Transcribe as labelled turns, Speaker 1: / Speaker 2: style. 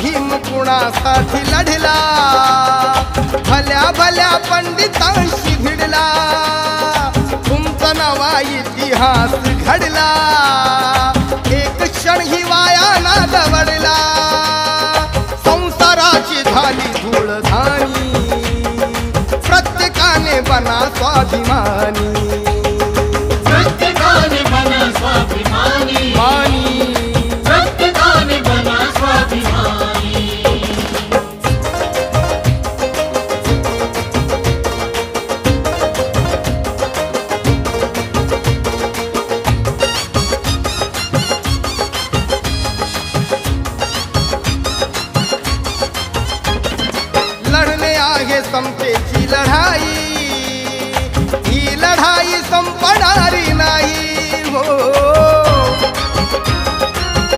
Speaker 1: भीम कुणासाठी लढला, भल्या भल्या पंडितांशी भिडला, तुमचा नवा इतिहास घडला, एक क्षण ही वाया ना दवडला, संसाराची झाली धूळधाणी, प्रत्येकाने बना स्वाभिमानी,
Speaker 2: प्रत्येकाने बना स्वाभिमानी,
Speaker 1: मानी
Speaker 2: प्रत्येकाने बना स्वाभिमानी।
Speaker 1: लढणे आहे समते